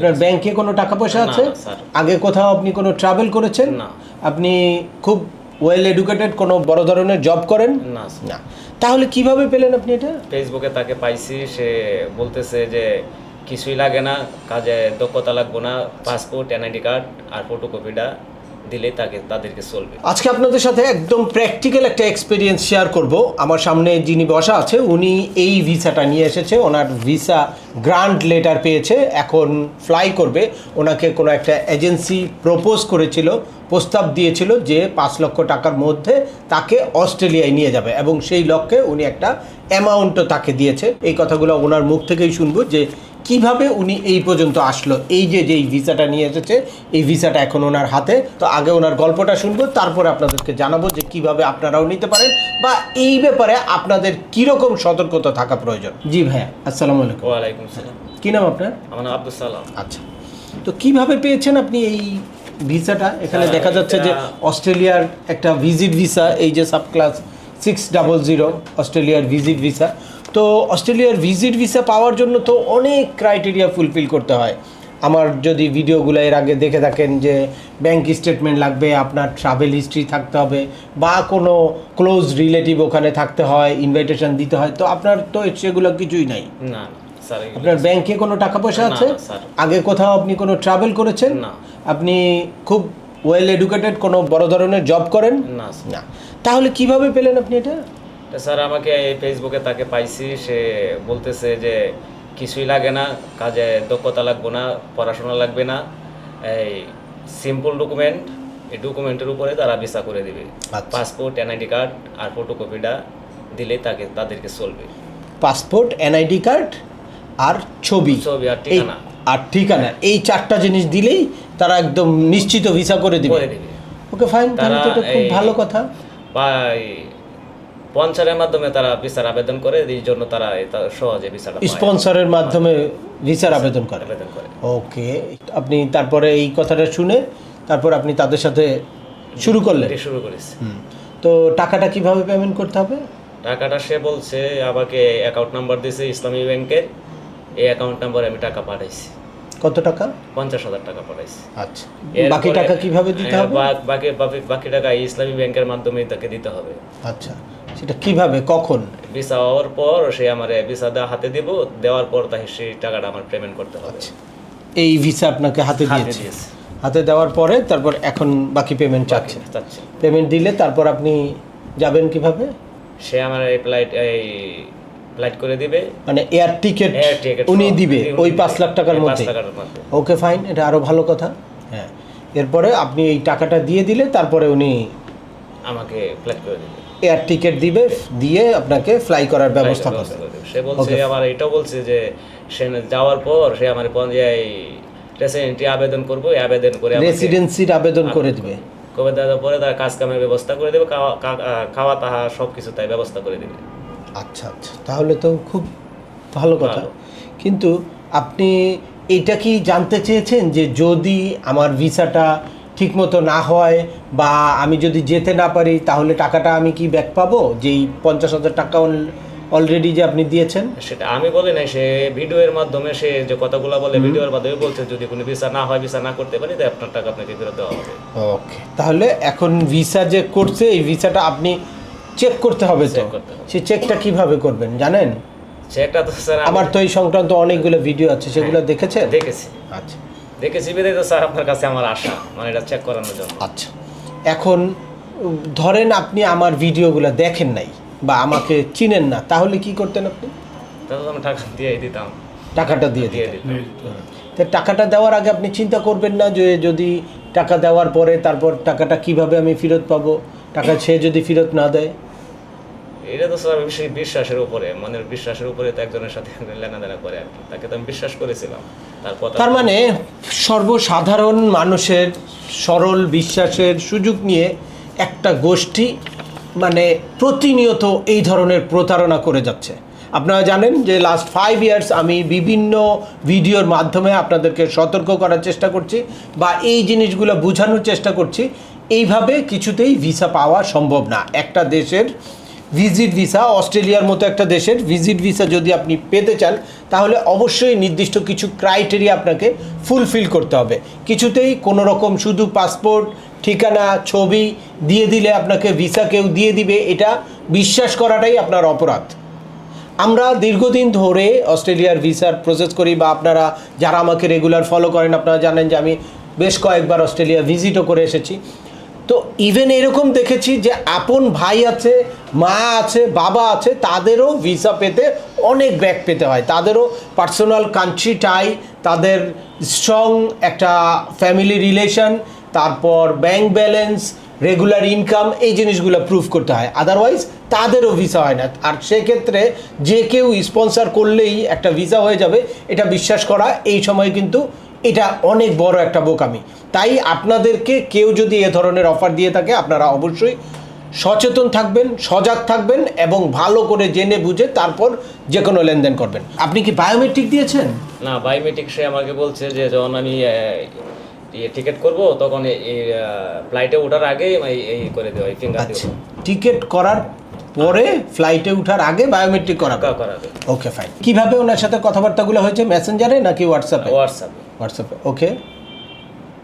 আপনার ব্যাংকে কোনো টাকা পয়সা আছে? আগে কোথাও আপনি কোনো ট্রাভেল করেছেন? না। আপনি খুব ওয়েল এডুকেটেড, কোনো বড় ধরনের জব করেন? না। না। তাহলে কিভাবে পেলেন আপনি এটা? ফেসবুকে তাকে পাইছি, সে বলতেছে যে কিছুই লাগে না, কাজে দক্ষতা লাগবে না, পাসপোর্ট, এনআইডি কার্ড আর ফটোকপিটা দিলে তাদেরকে চলবে। আজকে আপনাদের সাথে একদম প্র্যাকটিক্যাল একটা এক্সপিরিয়েন্স শেয়ার করব। আমার সামনে যিনি বসা আছে উনি এই ভিসাটা নিয়ে এসেছে, ওনার ভিসা গ্রান্ট লেটার পেয়েছে, এখন ফ্লাই করবে। ওনাকে কোনো একটা এজেন্সি প্রপোজ করেছিল, প্রস্তাব দিয়েছিল যে 5 লক্ষ টাকার মধ্যে তাকে অস্ট্রেলিয়ায় নিয়ে যাবে এবং সেই লক্ষ্যে উনি একটা অ্যামাউন্টও তাকে দিয়েছে। এই কথাগুলো ওনার মুখ থেকেই শুনবো যে কিভাবে উনি এই পর্যন্ত আসলো। এই যে যেই ভিসাটা নিয়ে এসেছে, এই ভিসাটা এখন ওনার হাতে। তো আগে ওনার গল্পটা শুনবো, তারপরে আপনাদেরকে জানাবো যে কিভাবে আপনারাও নিতে পারেন বা এই ব্যাপারে আপনাদের কীরকম সতর্কতা থাকা প্রয়োজন। জি ভাইয়া, আসসালামু আলাইকুম। ওয়ালাইকুম সালাম। কী নাম আপনার? আমার নাম আব্দুল সালাম। আচ্ছা, তো কিভাবে পেয়েছেন আপনি এই ভিসাটা? এখানে দেখা যাচ্ছে যে অস্ট্রেলিয়ার একটা ভিজিট ভিসা, এই যে সাব ক্লাস 600 অস্ট্রেলিয়ার ভিজিট ভিসা। তো অস্ট্রেলিয়ার ভিজিট ভিসা পাওয়ার জন্য তো অনেক ক্রাইটেরিয়া ফুলফিল করতে হয়। আমার যদি ভিডিওগুলো এর আগে দেখে থাকেন যে ব্যাংক স্টেটমেন্ট লাগবে, আপনার ট্রাভেল হিস্ট্রি থাকতে হবে বা কোনো ক্লোজ রিলেটিভ ওখানে থাকতে হয়, ইনভাইটেশন দিতে হয়। তো আপনার তো সেগুলো কিছুই নাই। না স্যার। আপনার ব্যাংকে কোনো টাকা পয়সা না, আছে? স্যার। আগে কোথাও আপনি কোনো ট্রাভেল করেছেন? না। আপনি খুব ওয়েল এডুকেটেড, কোনো বড় ধরনের জব করেন? না। না। তাহলে কিভাবে পেলেন আপনি এটা? স্যার আমাকে এই ফেসবুকে তাকে পাইছি, সে বলতেছে যে কিছুই লাগে না, কাজে দক্ষতা লাগবে না, পড়াশোনা লাগবে না, এই সিম্পল ডকুমেন্ট, এই ডকুমেন্টের উপরে তারা ভিসা করে দিবে। আচ্ছা। পাসপোর্ট, এনআইডি কার্ড আর ফটোকপিটা দিলে তাদেরকে চলবে। পাসপোর্ট, এনআইডি কার্ড আর ছবি আর ঠিকানা। আর ঠিকানা, এই 4টা জিনিস দিলেই তারা একদম নিশ্চিত ভিসা করে দিবে। ওকে ফাইন, তাহলে তো এটা খুব ভালো কথা। বা স্পন্সরের মাধ্যমে তারা ভিসার আবেদন করে, এই জন্য তারা সহজে ভিসাটা পায়। স্পন্সরের মাধ্যমে ভিসার আবেদন করে। ওকে, আপনি তারপরে এই কথাটা শুনে তারপর আপনি তাদের সাথে শুরু করলেন? শুরু করেছি। তো টাকাটা কিভাবে পেমেন্ট করতে হবে? টাকাটা সে বলছে, আমাকে অ্যাকাউন্ট নাম্বার দিয়েছে ইসলামী ব্যাংকের, এই অ্যাকাউন্ট নাম্বারে আমি টাকা পাঠাইছি। কত টাকা? 50,000 টাকা পাঠাইছি। আচ্ছা, বাকি টাকা কিভাবে দিতে হবে? বাকি টাকা ইসলামী ব্যাংকের মাধ্যমে তাকে দিতে হবে। আচ্ছা, সেটা কিভাবে, কখন? ভিসা হওয়ার পর সে আমার ভিসা হাতে দিব, দেওয়ার পর তাকে সেই টাকাটা আমার পেমেন্ট করতে হবে। এই ভিসা আপনাকে হাতে দিয়েছে, হাতে দেওয়ার পরে তারপর এখন বাকি পেমেন্ট চাচ্ছে। পেমেন্ট দিলে তারপর আপনি যাবেন কিভাবে? সে আমার ফ্লাইট করে দিবে, মানে এয়ার টিকেট উনি দিবে ওই 5 লাখ টাকার মধ্যে? ওকে ফাইন, এটা আরো ভালো কথা। হ্যাঁ, এরপরে আপনি এই টাকাটা দিয়ে দিলে তারপরে উনি আমাকে ফ্লাইট করে দিবে, এয়ার টিকেট দিবে, দিয়ে আপনাকে ফ্লাই করার ব্যবস্থা করবে। সে বলছে আবার এটাও বলছে যে সে যাওয়ার পর সে আমার রেসিডেন্সি আবেদন করবো, আবেদন করে রেসিডেন্সির আবেদন করে দিবে। করে দেওয়ার পরে তার কাজ কামের ব্যবস্থা করে দেবে, খাওয়া তাহা সব কিছু তাই ব্যবস্থা করে দেবে। আচ্ছা আচ্ছা, তাহলে তো খুব ভালো কথা। কিন্তু আপনি এটা কি জানতে চেয়েছেন যে যদি আমার ভিসাটা ঠিকমতো না হয় বা আমি যদি যেতে না পারি তাহলে টাকাটা আমি কি ব্যাক পাবো? যেই 50,000 টাকা অলরেডি যে আপনি দিয়েছেন? সেটা আমি বলি নাই, সে ভিডিওর মাধ্যমে সে যে কথাগুলো বলে ভিডিওর মাধ্যমে বলছে যদি কোনো ভিসা না হয়, ভিসা না করতে পারি তাই আপনার টাকা আপনাকে ফেরত দেওয়া হবে। ওকে, তাহলে এখন ভিসা যে করছে এই ভিসাটা আপনি চেক করতে হবে। তো সেই চেকটা কিভাবে করবেন জানেন? চেকটা তো স্যার আমার তো এই সংক্রান্ত অনেকগুলো ভিডিও আছে, সেগুলো দেখেছেন? দেখেছি। আচ্ছা, দেখেছি বিদায় তো স্যার আপনার কাছে আমার আশা, মানে এটা চেক করানোর জন্য। আচ্ছা, এখন ধরেন আপনি আমার ভিডিওগুলো দেখেন নাই বা আমাকে চিনেন না, তাহলে কি করতেন আপনি? তাহলে আমি টাকা দিয়ে দিতাম। টাকাটা দিয়ে দিতাম। তো টাকাটা দেওয়ার আগে আপনি চিন্তা করবেন না যে যদি টাকা দেওয়ার পরে তারপর টাকাটা কিভাবে আমি ফেরত পাবো, টাকা সে যদি ফেরত না দেয়? এটা তো স্যার বিশ্বাসের উপরে, মনের বিশ্বাসের উপরে তো একজনের সাথে লেনাদেনা করে আর কি, তাকে তো আমি বিশ্বাস করেছিলাম। তার মানে সর্বসাধারণ মানুষের সরল বিশ্বাসের সুযোগ নিয়ে একটা গোষ্ঠী মানে প্রতিনিয়ত এই ধরনের প্রতারণা করে যাচ্ছে। আপনারা জানেন যে লাস্ট 5 ইয়ার্স আমি বিভিন্ন ভিডিওর মাধ্যমে আপনাদেরকে সতর্ক করার চেষ্টা করছি বা এই জিনিসগুলো বোঝানোর চেষ্টা করছি। এইভাবে কিছুতেই ভিসা পাওয়া সম্ভব না। একটা দেশের ভিজিট ভিসা, অস্ট্রেলিয়ার মতো একটা দেশের ভিজিট ভিসা যদি আপনি পেতে চান তাহলে অবশ্যই নির্দিষ্ট কিছু ক্রাইটেরিয়া আপনাকে ফুলফিল করতে হবে। কিছুতেই কোনো রকম শুধু পাসপোর্ট, ঠিকানা, ছবি দিয়ে দিলে আপনাকে ভিসা কেউ দিয়ে দিবে এটা বিশ্বাস করাটাই আপনার অপরাধ। আমরা দীর্ঘদিন ধরে অস্ট্রেলিয়ার ভিসার প্রসেস করি, বা আপনারা যারা আমাকে রেগুলার ফলো করেন আপনারা জানেন যে আমি বেশ কয়েকবার অস্ট্রেলিয়া ভিজিটও করে এসেছি। তো ইভেন এরকম দেখেছি যে আপন ভাই আছে, মা আছে, বাবা আছে, তাদেরও ভিসা পেতে অনেক ব্যাক পেতে হয়, তাদেরও পার্সোনাল কান্ট্রি টাই, তাদের স্ট্রং একটা ফ্যামিলি রিলেশন, তারপর ব্যাংক ব্যালেন্স, রেগুলার ইনকাম, এই জিনিসগুলো প্রুফ করতে হয়, আদারওয়াইজ তাদেরও ভিসা হয় না। আর সেক্ষেত্রে যে কেউ স্পন্সর করলেই একটা ভিসা হয়ে যাবে এটা বিশ্বাস করা এই সময় কিন্তু এটা অনেক বড় একটা বোকামি। তাই আপনাদেরকে কেউ যদি এ ধরনের অফার দিয়ে থাকে আপনারা অবশ্যই সচেতন থাকবেন, সজাগ থাকবেন এবং ভালো করে জেনে বুঝে তারপর যে কোনো লেনদেন করবেন। আপনি কি বায়োমেট্রিক দিয়েছেন? না, বায়োমেট্রিক সে আমাকে বলছে যে যখন আমি টিকিট করব তখন এই ফ্লাইটে ওঠার আগেই এই করে দেওয়া, ফিঙ্গার আচ্ছা, টিকিট করার পরে ফ্লাইটে ওঠার আগে বায়োমেট্রিক করাবে। ওকে, ফাইন। কিভাবে ওনার সাথে কথাবার্তাগুলো হয়েছে, মেসেঞ্জারে নাকি হোয়াটসঅ্যাপে? হোয়াটসঅ্যাপে। ওকে,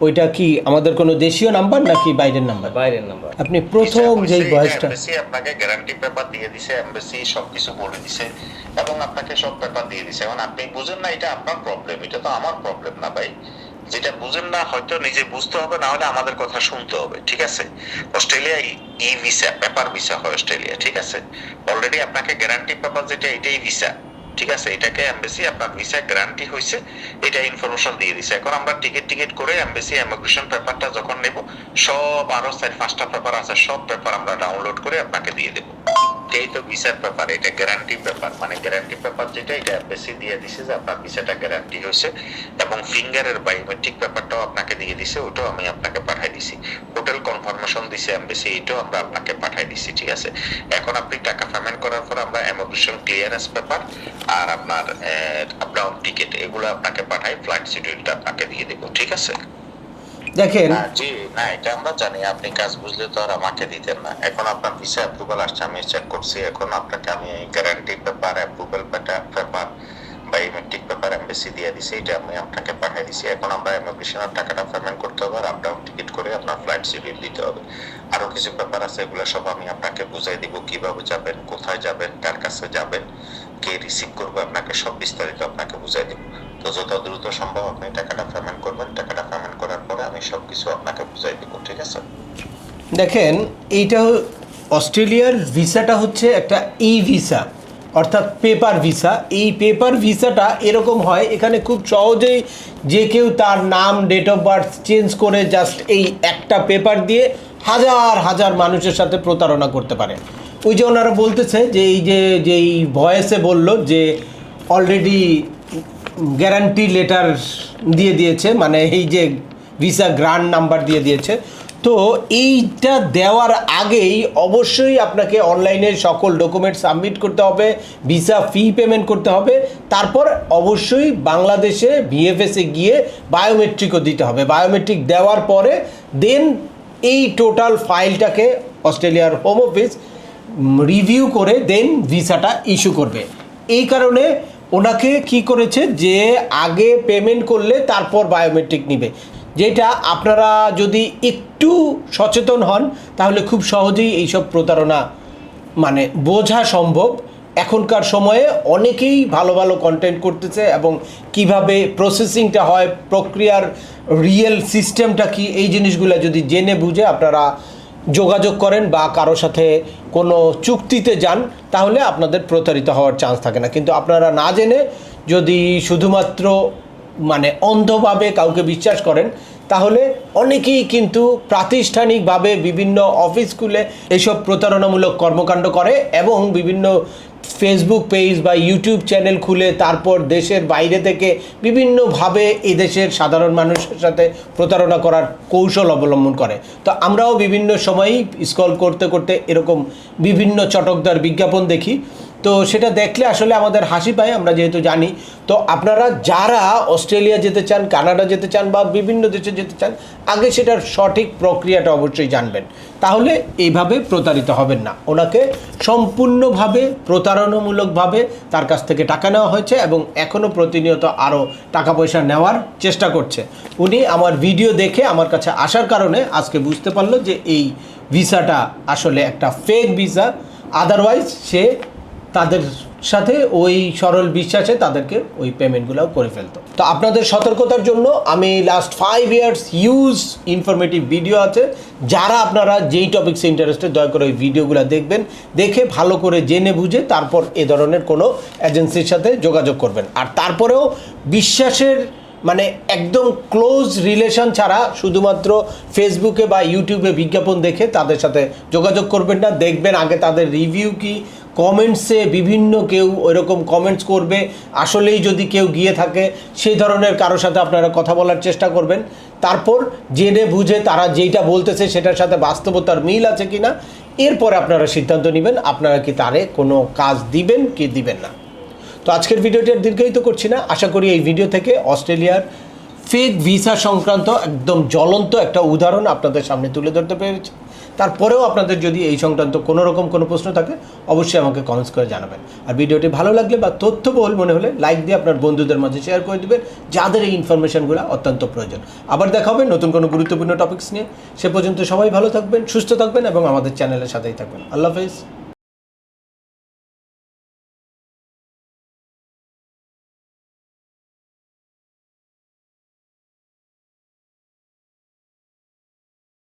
ওইটা কি আমাদের কোনো দেশীয় নাম্বার নাকি বাইরের নাম্বার? বাইরের নাম্বার। আপনি প্রথম যেই ভয়েসটা আপনাকে গ্যারান্টি পেপার দিয়ে দিছে, এমবাসি সবকিছু বলে দিছে এবং আপনাকে সব পেপার দিয়ে দিছে। এখন আপনি বুঝেন না, এটা আপনার প্রবলেম, এটা তো আমার প্রবলেম না ভাই। যেটা বুঝেন না হয়তো নিজে বুঝতে হবে, না হলে আমাদের কথা শুনতে হবে, ঠিক আছে? অস্ট্রেলিয়া ই ভিসা, পেপার ভিসা হয় অস্ট্রেলিয়া, ঠিক আছে? অলরেডি আপনাকে গ্যারান্টি পেপার যেটা, এটাই ভিসা, ঠিক আছে? এটাকে এমবাসি আপনার ভিসা গ্যারান্টি হয়েছে, এটা ইনফরমেশন দিয়ে দিছে। এখন আমরা টিকিট করে এমবাসি ইমিগ্রেশন পেপারটা যখন নেব, সব আরো 4-5টা পেপার আছে, সব পেপার আমরা ডাউনলোড করে আপনাকে দিয়ে দেব। এই তো ভিসার পেপার, এটা গ্যারান্টি পেপার, মানে গ্যারান্টি পেপার যেটা, এটা এমবাসি দিয়ে দিছে যে আপনার ভিসাটা গ্যারান্টি হয়েছে, এবং ফিঙ্গারের বায়োমেট্রিক পেপারটাও আপনাকে দিয়ে দিছে, ওটাও আমি আপনাকে পাঠাই দিছি। হোটেল কনফার্মেশন দিছে এমবাসি, এটাও আমরা আপনাকে পাঠাই দিছি, ঠিক আছে? এখন আপনি টাকা পেমেন্ট করার পর আমরা ইমিগ্রেশন ক্লিয়ারেন্স পেপার আর আপনার আপ ডাউন টিকিট এগুলো আপনাকে পাঠাই, ফ্লাইট শিডিউলটা আপনাকে দিয়ে দেব, ঠিক আছে? দেখেন, জি না, এটা আমরা জানি, আপনি কাজ বুঝলে তো আর আমাকে দিতেন না। এখন আপনার ভিসা অ্যাপ্রুভাল আসছে, আমি চেক করছি। এখন আপনাকে আমি guarantee paper, approval paper, biometric paper embassy দিয়ে দিছি, এটা আমি আপনাকে পাঠিয়ে দিছি। এখন আমরা ইমিগ্রেশনের টাকাটা পেমেন্ট করতে হবে, আর আপ ডাউন টিকিট করে আপনার ফ্লাইট শিডিউল দিতে হবে। আরো কিছু পেপার আছে, এগুলো সব আমি আপনাকে বুঝাই দিব, কিভাবে যাবেন, কোথায় যাবেন, কার কাছে যাবেন, কে রিসিভ করবে, আপনাকে সব বিস্তারিত আপনাকে বুঝাই দিব। তো যত দ্রুত সম্ভব আপনি টাকাটা পেমেন্ট করবেন, টাকাটা পেমেন্ট করার পরে আমি সবকিছু আপনাকে বুঝাই দিব, ঠিক আছে? দেখেন, এইটা অস্ট্রেলিয়ার ভিসাটা হচ্ছে একটা ই ভিসা, অর্থাৎ পেপার ভিসা। এই পেপার ভিসাটা এরকম হয়, এখানে খুব সহজেই যে কেউ তার নাম, ডেট অফ বার্থ চেঞ্জ করে জাস্ট এই একটা পেপার দিয়ে হাজার হাজার মানুষের সাথে প্রতারণা করতে পারে। ওই যে ওনারা বলতেছে যে এই যেই ভয়েসে বলল যে অলরেডি গ্যারান্টি লেটার দিয়ে দিয়েছে, মানে এই যে ভিসা গ্রান্ট নাম্বার দিয়ে দিয়েছে। তো এইটা দেওয়ার আগেই অবশ্যই আপনাকে অনলাইনের সকল ডকুমেন্ট সাবমিট করতে হবে, ভিসা ফি পেমেন্ট করতে হবে, তারপর অবশ্যই বাংলাদেশে ভিএফএসে গিয়ে বায়োমেট্রিকও দিতে হবে। বায়োমেট্রিক দেওয়ার পরে দেন এই টোটাল ফাইলটাকে অস্ট্রেলিয়ার হোম অফিস রিভিউ করে দেন ভিসাটা ইস্যু করবে। এই কারণে ওনাকে কি করেছে যে আগে পেমেন্ট করলে তারপর বায়োমেট্রিক নিবে, যেটা আপনারা যদি একটু সচেতন হন তাহলে খুব সহজেই এইসব প্রতারণা মানে বোঝা সম্ভব। এখনকার সময়ে অনেকেই ভালো ভালো কন্টেন্ট করতেছে এবং কিভাবে প্রসেসিংটা হয়, প্রক্রিয়ার রিয়েল সিস্টেমটা কি, এই জিনিসগুলো যদি জেনে বুঝে আপনারা যোগাযোগ করেন বা কারো সাথে কোনো চুক্তিতে যান তাহলে আপনাদের প্রতারিত হওয়ার চান্স থাকে না। কিন্তু আপনারা না জেনে যদি শুধুমাত্র মানে অন্ধভাবে কাউকে বিশ্বাস করেন তাহলে অনেকেই কিন্তু প্রাতিষ্ঠানিকভাবে বিভিন্ন অফিস খুলে এইসব প্রতারণামূলক কর্মকাণ্ড করে এবং বিভিন্ন ফেসবুক পেজ বা ইউটিউব চ্যানেল খুলে তারপর দেশের বাইরে থেকে বিভিন্নভাবে এই দেশের সাধারণ মানুষের সাথে প্রতারণা করার কৌশল অবলম্বন করে। তো আমরাও বিভিন্ন সময়ই স্ক্রল করতে করতে এরকম বিভিন্ন চটকদার বিজ্ঞাপন দেখি। তো সেটা দেখলে আসলে আমাদের হাসি পায়, আমরা যেহেতু জানি। তো আপনারা যারা অস্ট্রেলিয়া যেতে চান, কানাডা যেতে চান বা বিভিন্ন দেশে যেতে চান, আগে সেটার সঠিক প্রক্রিয়াটা অবশ্যই জানবেন, তাহলে এইভাবে প্রতারিত হবেন না। ওনাকে সম্পূর্ণভাবে প্রতারণামূলকভাবে তার কাছ থেকে টাকা নেওয়া হয়েছে এবং এখনও প্রতিনিয়ত আরও টাকা পয়সা নেওয়ার চেষ্টা করছে। উনি আমার ভিডিও দেখে আমার কাছে আসার কারণে আজকে বুঝতে পারলো যে এই ভিসাটা আসলে একটা ফেক ভিসা, আদারওয়াইজ সে তাদের সাথে ওই সরল বিশ্বাসে তাদেরকে ওই পেমেন্টগুলোও করে ফেলতো। তো আপনাদের সতর্কতার জন্য আমি last 5 years huge informative video আছে, যারা আপনারা যেই টপিক্সে ইন্টারেস্টেড দয়া করে ওই ভিডিওগুলো দেখবেন, দেখে ভালো করে জেনে বুঝে তারপর এ ধরনের কোনো এজেন্সির সাথে যোগাযোগ করবেন। আর তারপরেও বিশ্বাসের মানে একদম ক্লোজ রিলেশন ছাড়া শুধুমাত্র ফেসবুকে বা ইউটিউবে বিজ্ঞাপন দেখে তাদের সাথে যোগাযোগ করবেন না। দেখবেন আগে তাদের রিভিউ কি, কমেন্টসে বিভিন্ন কেউ ওইরকম কমেন্টস করবে, আসলেই যদি কেউ গিয়ে থাকে সেই ধরনের কারোর সাথে আপনারা কথা বলার চেষ্টা করবেন। তারপর জেনে বুঝে তারা যেইটা বলতেছে সেটার সাথে বাস্তবতার মিল আছে কি না, এরপর আপনারা সিদ্ধান্ত নেবেন আপনারা কি তারে কোনো কাজ দিবেন কি দিবেন না। তো আজকের ভিডিওটি আর দীর্ঘায়িত করছি না, আশা করি এই ভিডিও থেকে অস্ট্রেলিয়ার ফেক ভিসা সংক্রান্ত একদম জ্বলন্ত একটা উদাহরণ আপনাদের সামনে তুলে ধরতে পেরেছি। তারপরেও আপনাদের যদি এই সংক্রান্ত কোনো রকম কোনো প্রশ্ন থাকে অবশ্যই আমাকে কমেন্টস করে জানাবেন। আর ভিডিওটি ভালো লাগলে বা তথ্যবহুল মনে হলে লাইক দিয়ে আপনার বন্ধুদের মাঝে শেয়ার করে দেবেন, যাদের এই ইনফরমেশনগুলো অত্যন্ত প্রয়োজন। আবার দেখা হবে নতুন কোনো গুরুত্বপূর্ণ টপিকস নিয়ে। সে পর্যন্ত সবাই ভালো থাকবেন, সুস্থ থাকবেন এবং আমাদের চ্যানেলের সাথেই থাকবেন। আল্লাহ হাফেজ।